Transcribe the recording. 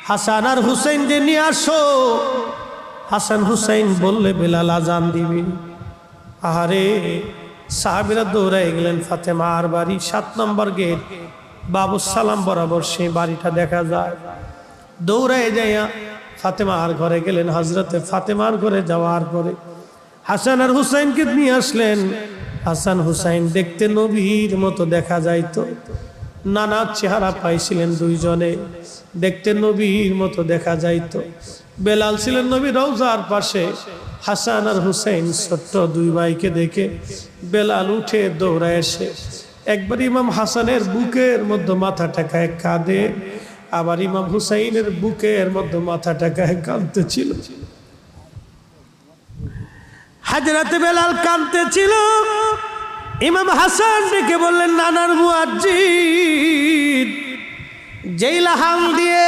হাসান আর হুসাইন যে নিয়ে আসো। হাসান হুসাইন বললে বেলাল আজান দিবে। আহারে সাহাবীরা দৌড়াই গেলেন ফাতেমার বাড়ি, 7 নম্বর গেট, বাবু সালাম বরাবর সেই বাড়িটা দেখা যায়। দৌড়াই যাইয়া ফাতেমার ঘরে গেলেন। হযরতে ফাতেমার ঘরে যাওয়ার পরে হাসান আর হুসাইনকে নিয়ে আসলেন। হাসান হুসাইন দেখতে নবীর মতো দেখা যাইতো, নানা চেহারা পাইছিলেন দুইজনে, দেখতে নবীর মতো দেখা যাইতো। বেলাল ছিলেন নবীর রওজার পাশে। হাসান আর হুসাইন ছোট্ট দুই ভাইকে দেখে বেলাল উঠে দৌড়ায় এসে একবার ইমাম হাসানের বুকের মধ্যে মাথা ঠেকায় কাঁদে, আবার ইমাম হুসাইনের বুকের মধ্যে মাথা ঠেকায় কাঁদতেছিল। হাজরাতে বেলাল কাঁদতেছিল। ইমাম হাসান ডেকে বললেন, নানার মুয়াজ্জিন যেই লাহাম দিয়ে